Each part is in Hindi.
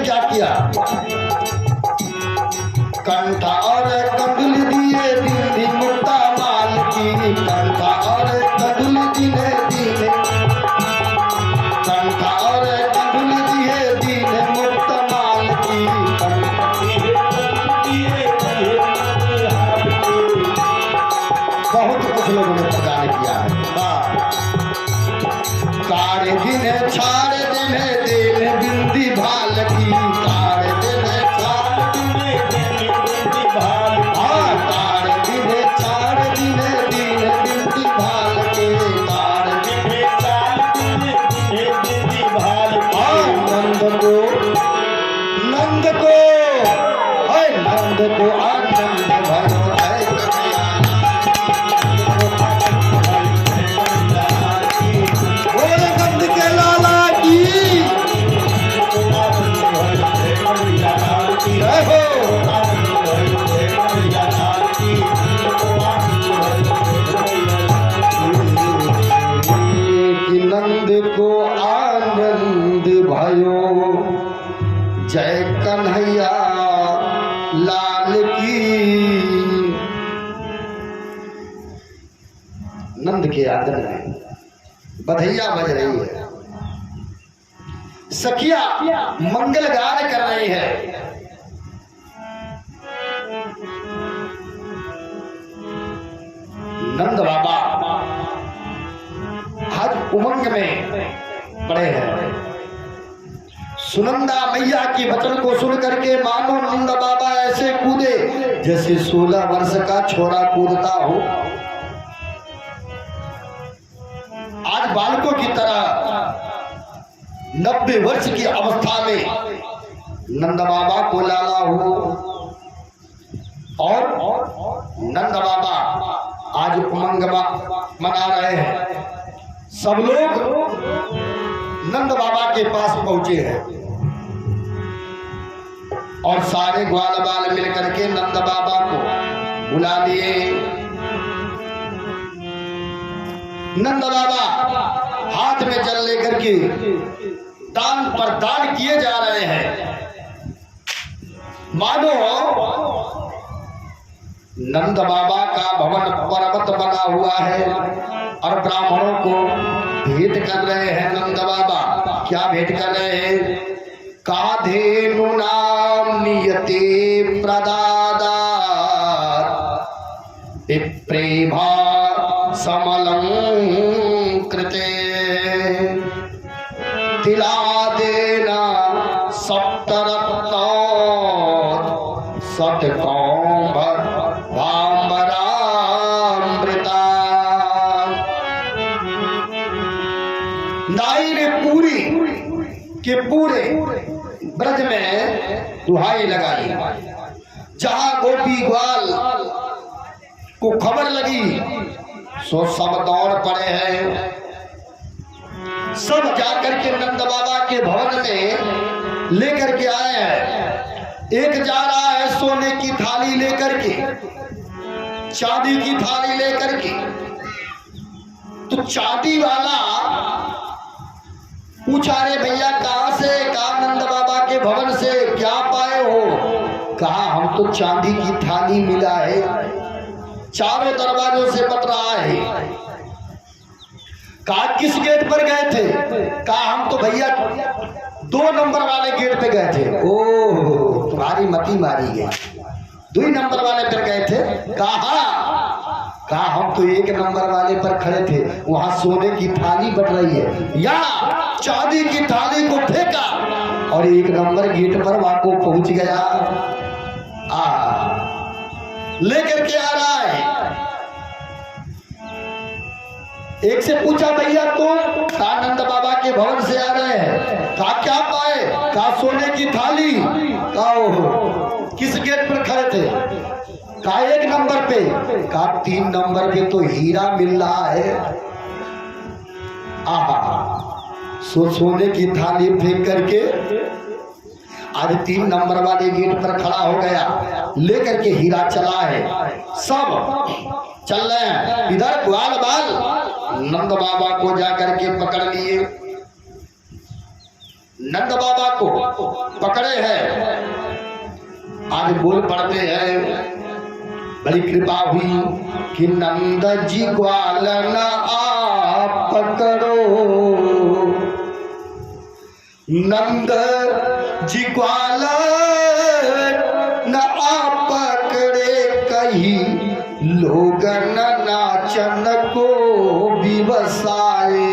क्या किया, कंठा और कंडुल दिए बिंदी मुक्ता माल की, कंठा और कंडुल दिए दीने, कंठा और कंडुल दिए दीने मुक्ता माल की, बहुत कुछ लोगों ने प्रदान किया है। कारे दिन छाड़ दिन दिन बिंदी भाल की, कारे दिन छाड़ दिन बिंदी भाल, हाँ कारे दिन छाड़ दिन दिन बिंदी भाल के, कारे दिन छाड़ दिन बिंदी भाल, हाँ नंद को आनंद भरो है कन्हैया, बोले नंद के लाला की जय हो। कि नंद को आनंद भयो, जय कन्हैया लाल की। नंद के आंगन में बधैया बज रही है, सखिया मंगल गान कर रही है। नंद बाबा आज उमंग में पड़े हैं। सुनंदा मैया की वचन को सुन करके मानो नंद बाबा ऐसे कूदे जैसे 16 वर्ष का छोरा कूदता हो। आज बालकों की तरह 90 वर्ष की अवस्था में नंद बाबा को लाला हो और नंद बाबा आज उमंग मना रहे हैं। सब लोग नंद बाबा के पास पहुंचे हैं और सारे ग्वाल बाल मिलकर के नंद बाबा को बुला लिए। नंद बाबा हाथ में जल लेकर के दान पर दान किए जा रहे हैं। मानो नंद बाबा का भवन पर्वत बना हुआ है और ब्राह्मणों को भेंट कर रहे हैं। नंद बाबा क्या भेंट कर रहे हैं? काधेनु नाम नियते प्रदादार विप्रेभा समलंकृते तिलादेना सप्तरत्नो सतकौंभ भाम्बरामृता। नाई ने पूरी के पूरे ब्रज में दुहाई लगाई। जहां गोपी ग्वाल को खबर लगी सो सब दौड़ पड़े हैं। सब जाकर के नंद बाबा के भवन में लेकर के आए हैं। एक जा रहा है सोने की थाली लेकर के, चांदी की थाली लेकर के। तो चांदी वाला पूछा, रे भैया कहां से? कहा नंद बाबा के भवन से। क्या पाए हो? कहा हम तो चांदी की थाली मिला है, चारों दरवाजों से बट रहा है। कहा किस गेट पर गए थे? कहा हम तो भैया 2 नंबर वाले गेट पे गए थे। ओह तुम्हारी मती मारी गई, 2 नंबर वाले पर गए थे। कहा हम तो 1 नंबर वाले पर खड़े थे, वहां सोने की थाली बट रही है। या चांदी की थाली को फेंका और 1 नंबर गेट पर वहां को पहुंच गया। लेकर के आ रहा है। एक से पूछा, भैया तुम? कहा नंद बाबा के भवन से आ रहे हैं। कहा क्या पाए? कहा सोने की थाली। कहा किस गेट पर खड़े थे? कहा 1 नंबर पे। कहा 3 नंबर पे तो हीरा मिल रहा है। सोने की थाली फेंक करके आज 3 नंबर वाले गेट पर खड़ा हो गया, लेकर के हीरा चला है। सब चल रहे हैं। इधर ग्वाल बाल नंद बाबा को जाकर के पकड़ लिए। नंद बाबा को पकड़े हैं। आज बोल पड़ते हैं, बड़ी कृपा हुई कि नंद जी ग्वाल न आप पकड़ो, नंद जी ग्वाल न आप पकड़े, कहीं लोग न नाचन को विवसाए।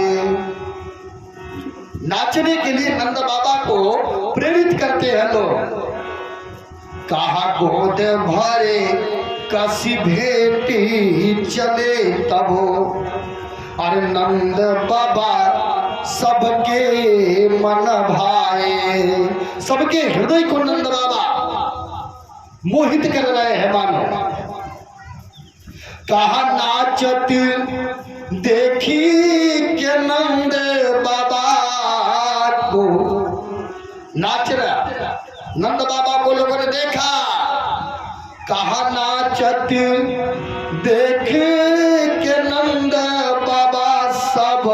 नाचने के लिए नंद बाबा को प्रेरित करते हैं लोग। कहा गोद भरे कसी भेटी चले तबो, अरे नंद बाबा सबके मन भाए। सबके हृदय को नंद बाबा मोहित कर रहे हैं मानो। कहा नाचत देखी के नंद बाबा को, नाच रहा नंद बाबा को लोगों ने देखा। कहा नाचत देख के नंद बाबा सब,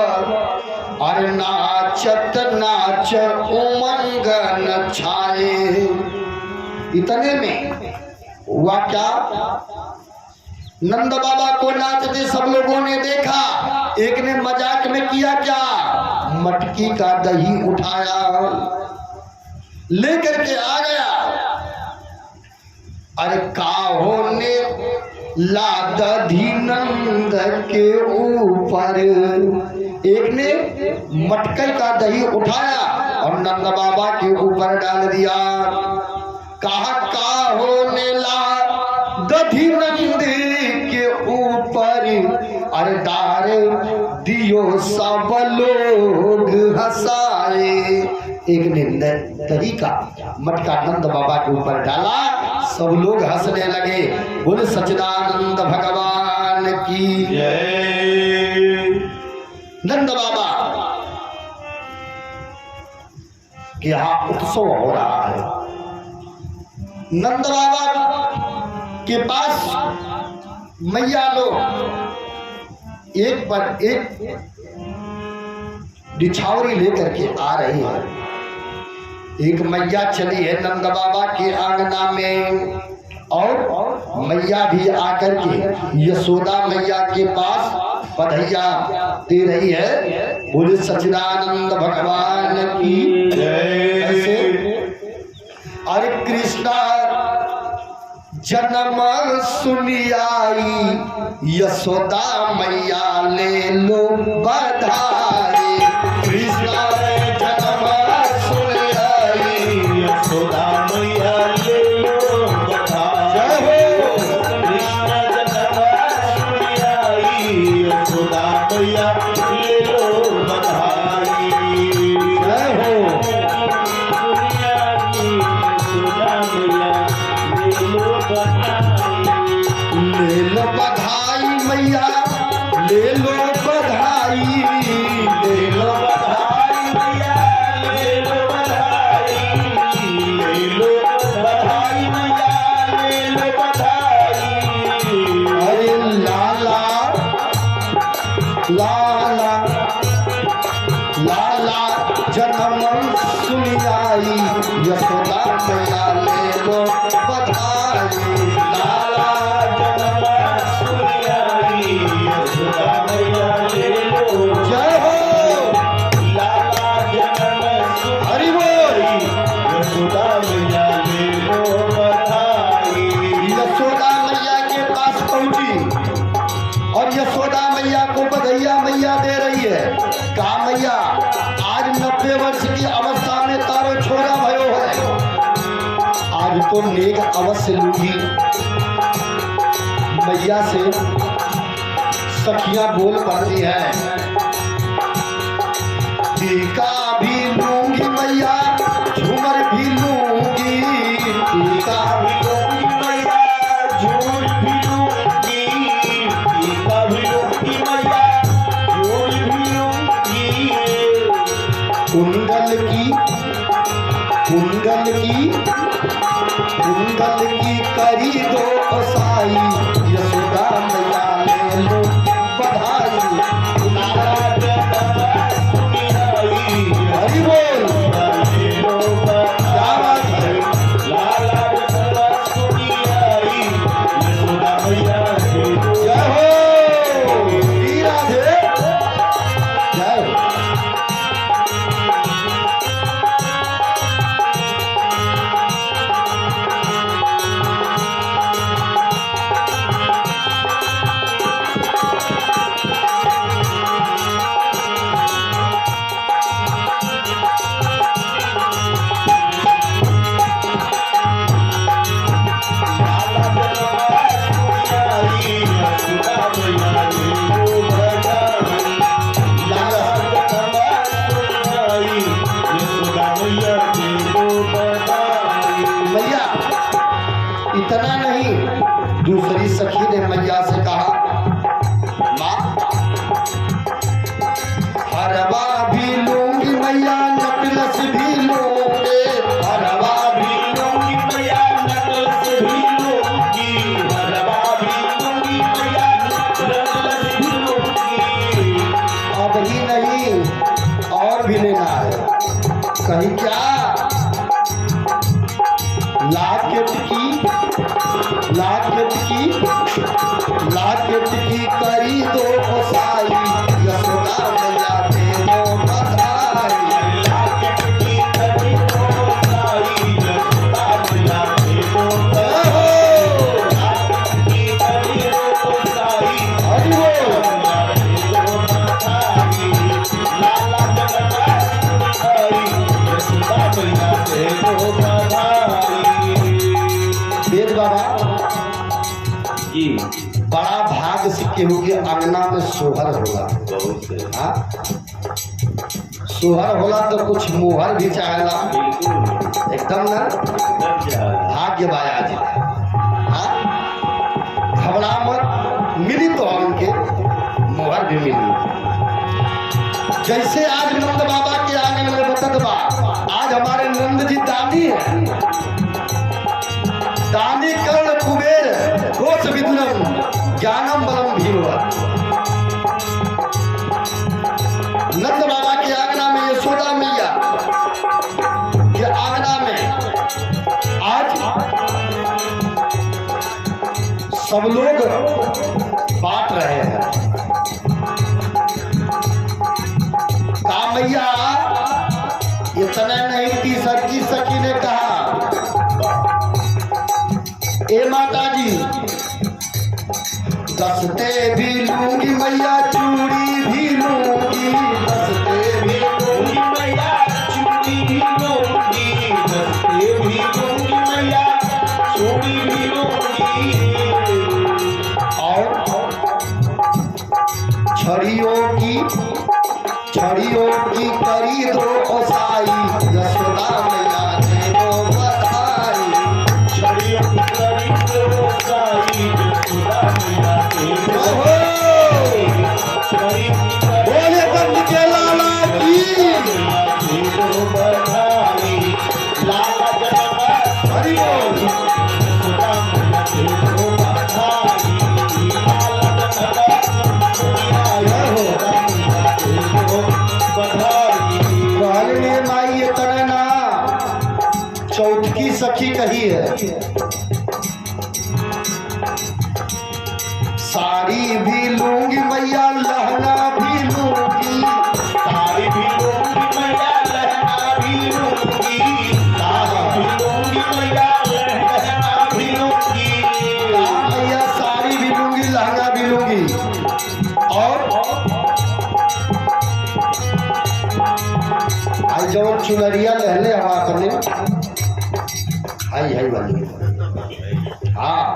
अरे नाचत नाच उमंगन छाए। इतने में हुआ क्या, नंद बाबा को नाचते सब लोगों ने देखा। एक ने मजाक में किया क्या, मटकी का दही उठाया लेकर के आ गया। अरे काहो ने लाद धी नंद के ऊपर, एक ने मटके का दही उठाया और नंद बाबा के ऊपर डाल दिया। कहा काहो ने लाद धी नंद के ऊपर, अरे डार दियो सब लोग हंसाए। एक ने दही का मटका नंद बाबा के ऊपर डाला, सब लोग हंसने लगे। बोल सच्चिदानंद भगवान की जय। नंद बाबा के यहाँ उत्सव हो रहा है। नंद बाबा के पास मैया लोग एक पर एक निछावरी लेकर के आ रही है। एक मैया चली है नंद बाबा के आंगना में, और मैया भी आकर के यशोदा मैया के पास बधाइया दे रही है। बोले सच्चिदानंद भगवान की जय। अरे कृष्णा जन्म सुनियाई, यशोदा मैया ले लो बधाई। कृष्णा जन्म सुनियाई, यशोदा मैया ले लो बधाई। कृष्णा जन्म सुनियाई, यशोदा मैया ले लो बधाई। जय हो। ले लो बधाई मैया, ले लो बधाई, ले लो बधाई मैया, ले लो बधाई, ले लो बधाई मैया, ले लो बधाई। अरे लाला लाला लाला जन्म सुनी आई, यशोदा मैया ले लो बधाई। लाला जन्म सुनी आई, यशोदा मैया ले लो। जय हो। लाला जन्म हरि बोल, यशोदा मैया ले लो बधाई। यशोदा मैया के पास पहुंची और यशोदा मैया को बधाइया मैया दे रही है। कहा मैया आज 90 वर्ष की अवस्था में तारो छोरा भयो है, आज तो नेक अवश्य लूंगी। मैया से सखियां बोल पड़ती है, टीका भी लूंगी मैया, झूमर भी लूंगी। टीका भी लूंगी मैया, झूमर भी लूंगी। टीका भी लूंगी मैया, झूमर भी लूंगी। कुंडल की कुंडल की कुंडल की करी दो साई, यशोदा मैया ले लो बधाई। लाला जन्म सुनी आई, इतना नहीं, दूसरी सखी ने मैया से कहा, माँ हरवा भी लूंगी मैया, नकलस भी लूंगी, हरवा भी लूंगी मैया, नकलस भी लूंगी, हरवा भी लूंगी मैया, नकलस भी लूंगी। अब ही नहीं और भी लेना है। कहीं क्या लाकेट की करी दो ओसाई, यशोदा मैया दे दो बधाई। लाकेट की करी दो ओसाई, यशोदा मैया दे दो बधाई। लाकेट की करी दो ओसाई, हरि बोल मैया दे दो बधाई। लाला जगन्नाथ बधाई, यशोदा मैया दे दो बधाई। वेद बाबा जी, बड़ा भाग से केहू के अंगना में सोहर होला। हाँ, सोहर होला तो कुछ मोहर भी चाहेला, एकदम ना भाग्य बाया जी। हाँ, घबरा मत, मिली तो उनके मोहर भी मिली। जैसे आज नंद बाबा के आंगन में बतत बा, आज हमारे नंद जी दानी है, दानी कर्ण कुबेर घोष विद्लम ज्ञानम बलम भीमवा। नंद बाबा के आंगना में, यशोदा मैया के आंगना में आज सब लोग बांट रहे हैं। का मैया इतना नहीं, तीसरी सखी ने कहा, ए माता जी दस्ते भी लूंगी मैया, चूड़ी भी लूंगी, दस्ते भी लूंगी मैया, चूड़ी भी लूंगी, दस्ते भी लूंगी मैया, चूड़ी भी लूंगी। और छड़ियों की करी दो ओसाई, यशोदा मैया दे दो बधाई। छड़ियों की करी दो ओसाई, यशोदा मैया दे दो बधाई। बोले बंद के लाला की दे दो बधाई। लाला जगन्नाथ हरि बोल, यशोदा मैया दे दो बधाई। लाला जगन्नाथ माई ये तरना चौथकी सखी कही है, साड़ी भी लूंगी मैया, लहंगा भी लूंगी, साड़ी भी लूंगी मैया, लहंगा भी लूंगी, साड़ी भी लूंगी मैया, लहंगा भी लूंगी। मैया साड़ी भी लूंगी, लहंगा भी लूंगी। और आई जो चुनरिया लहले हवा करने आई वाली। हाँ,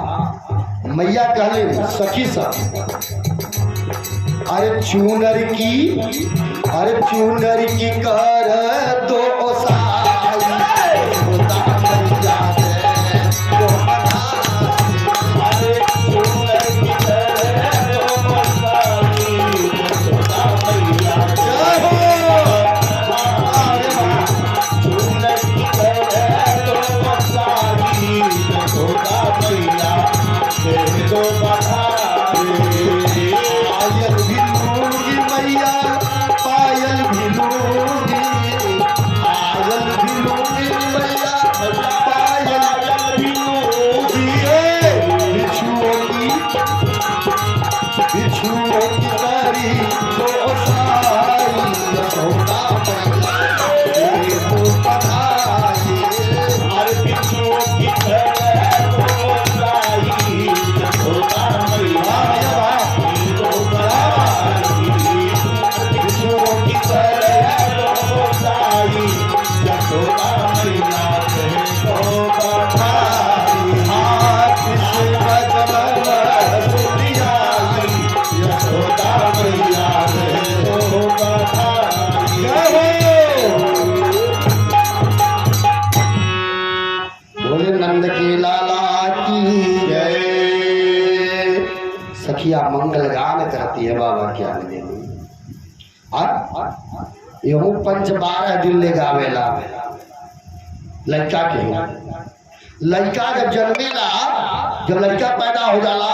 मैया कहले सखी सब, अरे चूनर की कर दो ओसाई, यशोदा मैया दे दो बधाई। चूनर की कर दो ओसाई, यशोदा मैया जय हो। चूनर की कर दो ओसाई, यशोदा मैया दे दो बधाई। पायल भी लूंगी मैया, पायल भी लूंगी, सखिया मंगल गान करती है बाबा क्या मिले यहू 5-12 दिन ले गावेला लड़का के लड़का जब जन्मेला जब लड़का पैदा हो जाला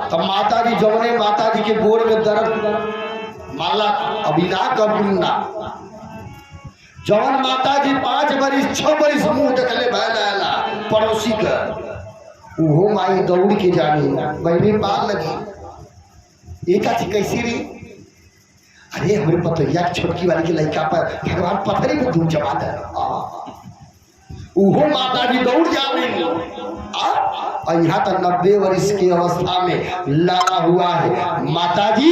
तब माता जी जौने माता जी के गोड़ में दर्द माला अभी ना कबूल ना जवन माता जी 5 बरिस 6 बरिस मुंह देखले भैला पड़ोसी का वो माई दौड़ के जानी बहनी बाल लगी एक थी कैसी रही अरे हमारे पतैया छोटकी वाली के लड़का पर भगवान पत्थरी में धूप जमा दे वो माता जी दौड़ जावे और यहाँ तक 90 वर्ष की अवस्था में लाला हुआ है माता जी।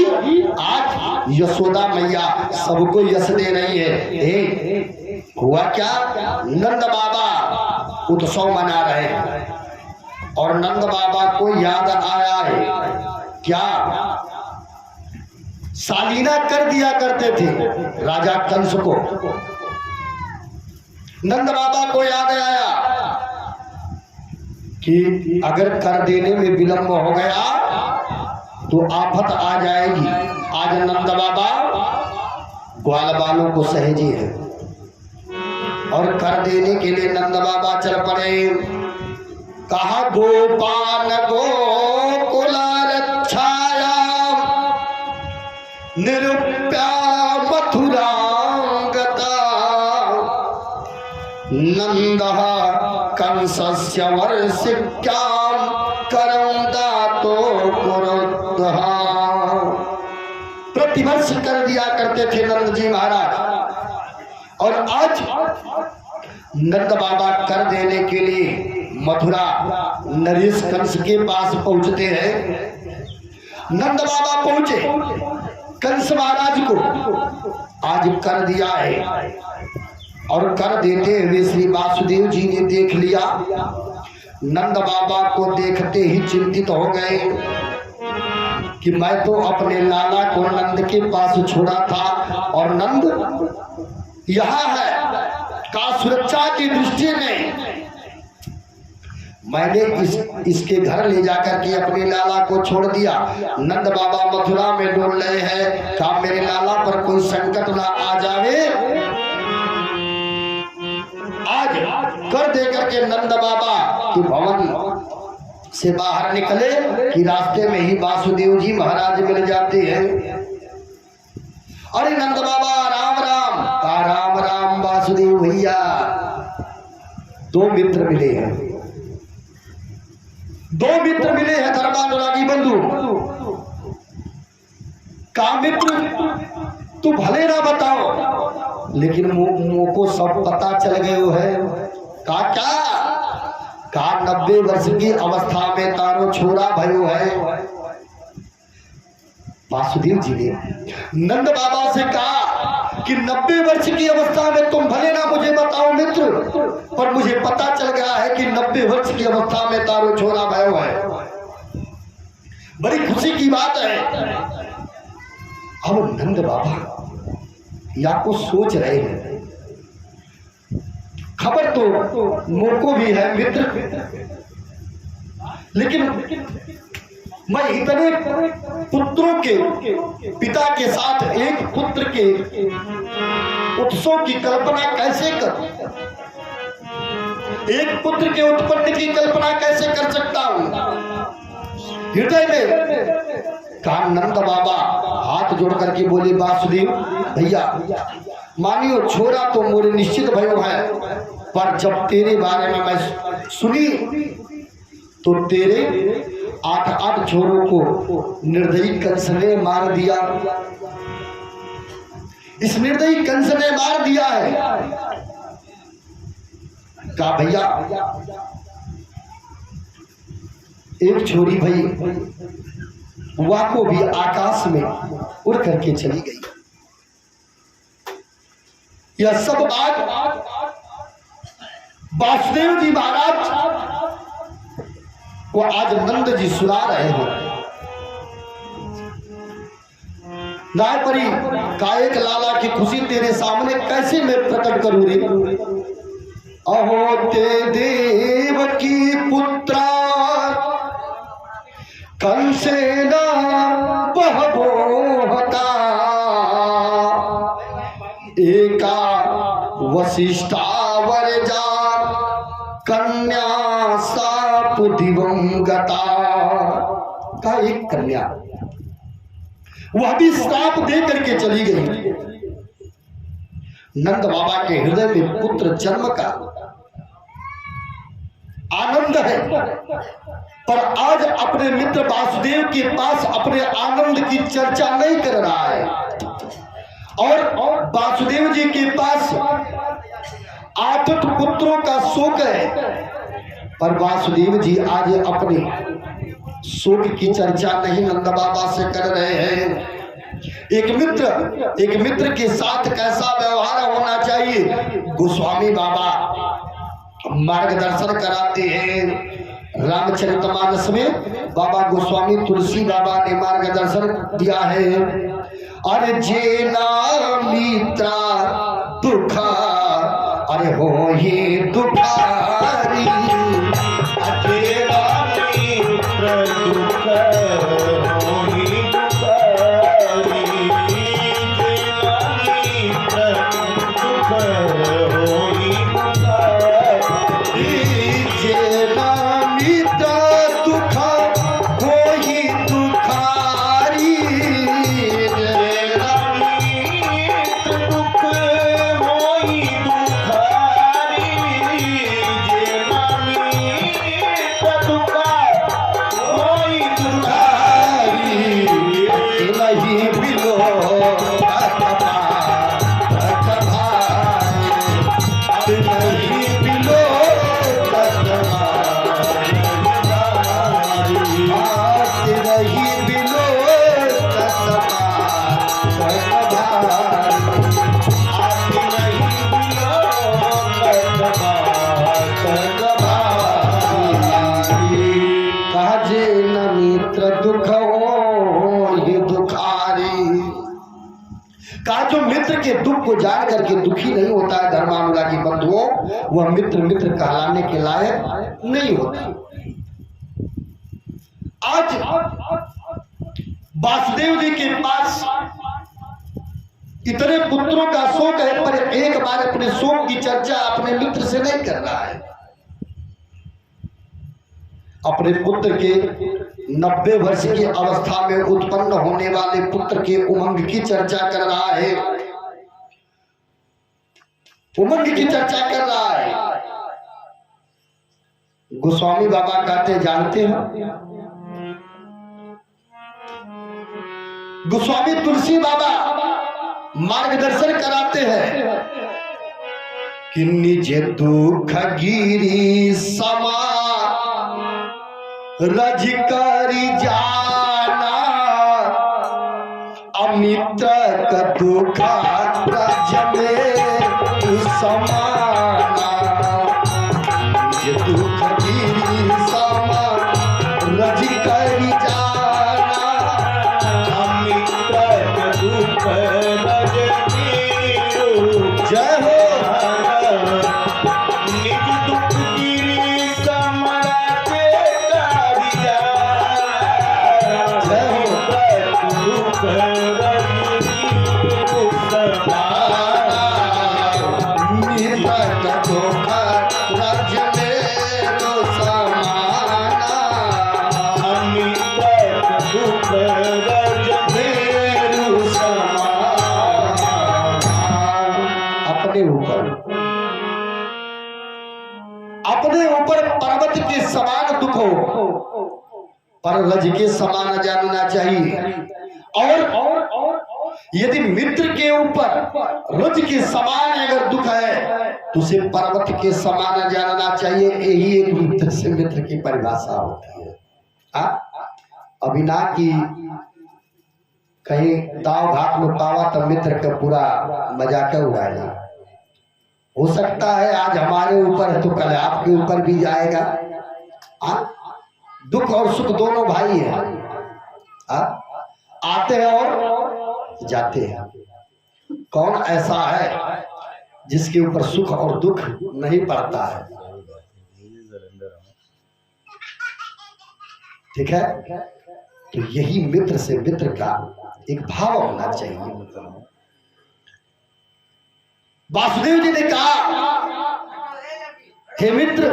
आज यशोदा मैया सबको यश दे रही है। हुआ क्या, नंद बाबा उत्सव मना रहे हैं और नंद बाबा को याद आया है क्या, सालीना कर दिया करते थे राजा कंस को। नंद बाबा को याद आया कि अगर कर देने में विलंब हो गया तो आफत आ जाएगी। आज नंद बाबा ग्वाल बालों को सहेजे है और कर देने के लिए नंद बाबा चल पड़े। कहा गोपाल गोकुल रक्षाया निरुप्या मथुरा नंद कंसस्य वर्षिक्यां करं दातो कुरुद्धा। प्रतिवर्ष कर दिया करते थे नंद जी महाराज। और आज नंद बाबा कर देने के लिए मथुरा नरेश कंस के पास पहुंचते हैं। नंद बाबा पहुंचे कंस महाराज को आज कर दिया है और कर देते हुए श्री वासुदेव जी ने देख लिया। नंद बाबा को देखते ही चिंतित हो गए कि मैं तो अपने लाला को नंद के पास छोड़ा था और नंद यहाँ है। का सुरक्षा की दृष्टि में मैंने इसके घर ले जाकर के अपने लाला को छोड़ दिया। नंद बाबा मथुरा में डोल रहे हैं, का मेरे लाला पर कोई संकट ना आ जावे। आज कर देकर के नंद बाबा के भवन से बाहर निकले कि रास्ते में ही वासुदेव जी महाराज मिल जाते हैं। अरे नंद बाबा राम राम, का राम राम वासुदेव भैया। 2 मित्र मिले हैं, 2 मित्र मिले हैं धर्मानुरागी बंधु। का मित्र तू भले ना बताओ लेकिन मुंह को सब पता चल गए है। का क्या, का 90 वर्ष की अवस्था में तारो छोरा भयो है। वासुदेव जी ने नंद बाबा से कहा कि 90 वर्ष की अवस्था में तुम भले ना मुझे बताओ मित्र, पर मुझे पता चल गया है कि 90 वर्ष की अवस्था में तारो छोरा भयो है। बड़ी खुशी की बात है। अब नंद बाबा या को सोच रहे हैं, खबर तो मोको भी है मित्र, लेकिन मैं इतने पुत्रों के पिता के साथ एक पुत्र के उत्सव की कल्पना कैसे करूं, एक पुत्र के उत्पन्न की कल्पना कैसे कर सकता हूं। हृदय में का नंद बाबा हाथ जोड़ करके बोले वासुदेव भैया, मानियो छोरा तो मोरे निश्चित भयो है, पर जब तेरे बारे में मैं सुनी तो तेरे 8 छोरों को निर्दयी कंस ने मार दिया। इस निर्दयी कंस ने मार दिया है। का भैया एक छोरी भाई वह को भी आकाश में उड़ करके चली गई। यह सब बात वासुदेव जी महाराज को आज नंद जी सुना रहे हैं। नायपरी कायक लाला की खुशी तेरे सामने कैसे मैं प्रकट करूं रे। अहो ते देव की पुत्रा कंसे ना बहबोहता एका वसिष्ठावर जा कन्या साप दिवंगता। का एक कन्या वह भी श्राप दे करके चली गई। नंद बाबा के हृदय में पुत्र जन्म का आनंद है, पर आज अपने मित्र वासुदेव के पास अपने आनंद की चर्चा नहीं कर रहा है। और वासुदेव जी के पास 8 पुत्रों का शोक है, पर वासुदेव जी आज अपने शोक की चर्चा नहीं नंद बाबा से कर रहे हैं। एक मित्र के साथ कैसा व्यवहार होना चाहिए, गोस्वामी बाबा मार्गदर्शन कराते हैं। रामचरितमानस में बाबा गोस्वामी तुलसी बाबा ने मार्गदर्शन दिया है। अरे जेना मित्रा दुखा अरे हो ही दुखारी, जेना मित्र दुख हो ही दुखारी, जेना मित्र दुख हो ही दुखारी, जेना मित्र दुखा हो ही दुखारी, जेना मित्र दुख हो ही दुखारी, जेना मित्र दुख हो ही दुखारी, नहीं बिलो नहीं बिलो नहीं बिलो काजे न मित्र दुख हो ये दुखारी। का जो मित्र के दुख को जान करके दुखी नहीं होता है धर्मानुरागी बंधुओं, वह मित्र मित्र कहलाने के लायक नहीं होता। आज वासुदेव जी के पास इतने पुत्रों का शोक है, पर एक बार अपने शोक की चर्चा अपने मित्र से नहीं कर रहा है। अपने पुत्र के 90 वर्ष की अवस्था में उत्पन्न होने वाले पुत्र के उमंग की चर्चा कर रहा है। उमंग की चर्चा कर रहा है। गोस्वामी बाबा कहते जानते हैं, गोस्वामी तुलसी बाबा मार्गदर्शन कराते हैं कि निज दुख गिरी समा रज करी जाना, अमित्र का दुख रज में समाना। निज दुख गिरी समा रज करी जाना, अमित्र का दुख रज जय हो। निज दुख गिरी समरज कारिया, जय हो। दुख रज समाना, मित्र का दुख रज में समाना, अमित्र का दुख रज मेरु समाना। अपने ऊपर पर्वत के समान दुख हो, पर रज के समान जानना चाहिए। और यदि मित्र के ऊपर रज के समान अगर दुख है तो उसे पर्वत के समान जानना चाहिए। यही एक मित्र से मित्र की परिभाषा होती है। अभी ना कि कहीं दाव घाट में पावा तो मित्र का पूरा मजाक उड़ाएगा। हो सकता है आज हमारे ऊपर है तो कल आपके ऊपर भी जाएगा। दुख और सुख दोनों भाई हैं। आते हैं और जाते हैं। कौन ऐसा है जिसके ऊपर सुख और दुख नहीं पड़ता है? ठीक है। तो यही मित्र से मित्र का एक भाव होना चाहिए। वासुदेव जी ने कहा, हे मित्र,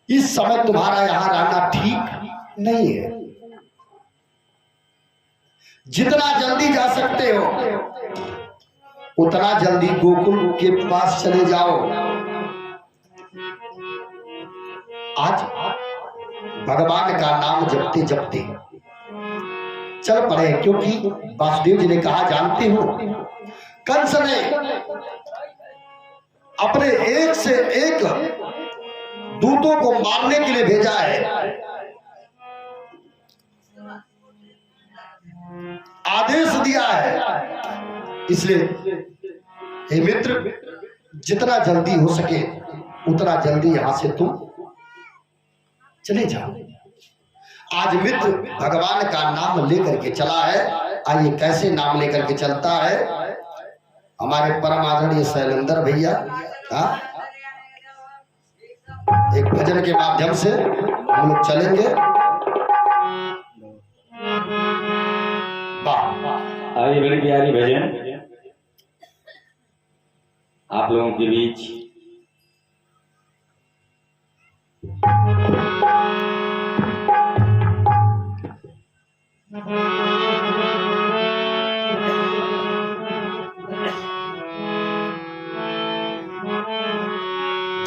इस समय तुम्हारा यहां रहना ठीक नहीं है। जितना जल्दी जा सकते हो उतना जल्दी गोकुल के पास चले जाओ। आज भगवान का नाम जपते जपते चल पड़े, क्योंकि वासुदेव जी ने कहा, जानते हो कंस ने अपने एक से एक दूतों को मारने के लिए भेजा है, आदेश दिया है। इसलिए हे मित्र, जितना जल्दी हो सके उतना जल्दी यहां से तुम चले जाओ। आज मित्र भगवान का नाम लेकर के चला है। आइए कैसे नाम लेकर के चलता है हमारे परम आदरणीय शैलेंद्र भैया। एक भजन के माध्यम से हम लोग चलेंगे। आइए बड़ी प्यारी भजन आप लोगों के बीच।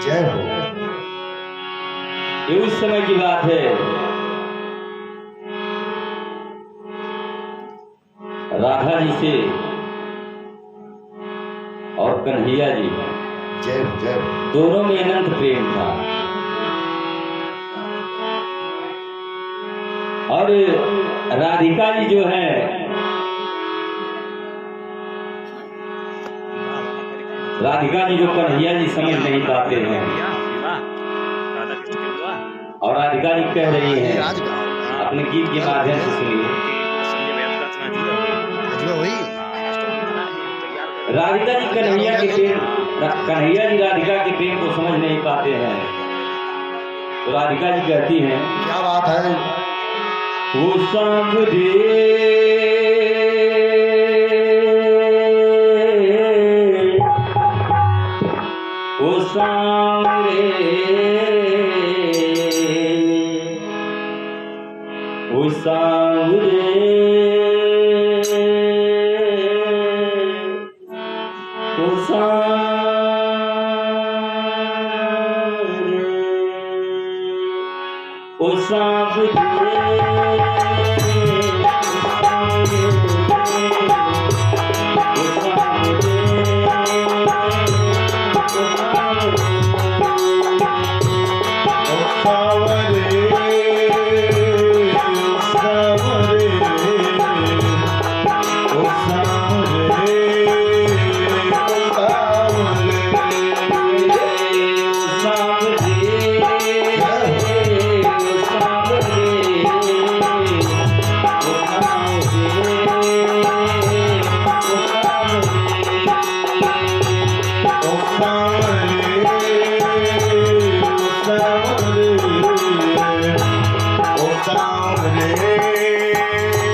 जय हो। ये उस समय की बात है, राधा जी से और कन्हैया जी, जय हो, जय हो। दोनों में अनंत प्रेम था। और राधिका जी जो है, राधिका जी जो कन्हैया जी समझ नहीं पाते हैं, और राधिका जी कह रही हैं अपने गीत के माध्यम से, सुनिए। राधिका जी कन्हैया के प्रेम, कन्हैया जी राधिका के प्रेम को समझ नहीं पाते हैं, तो राधिका जी कहती हैं, क्या बात है। वो सांवरे ओ सांवरे ओ सांवरे ओ सांवरे ओ सांवरे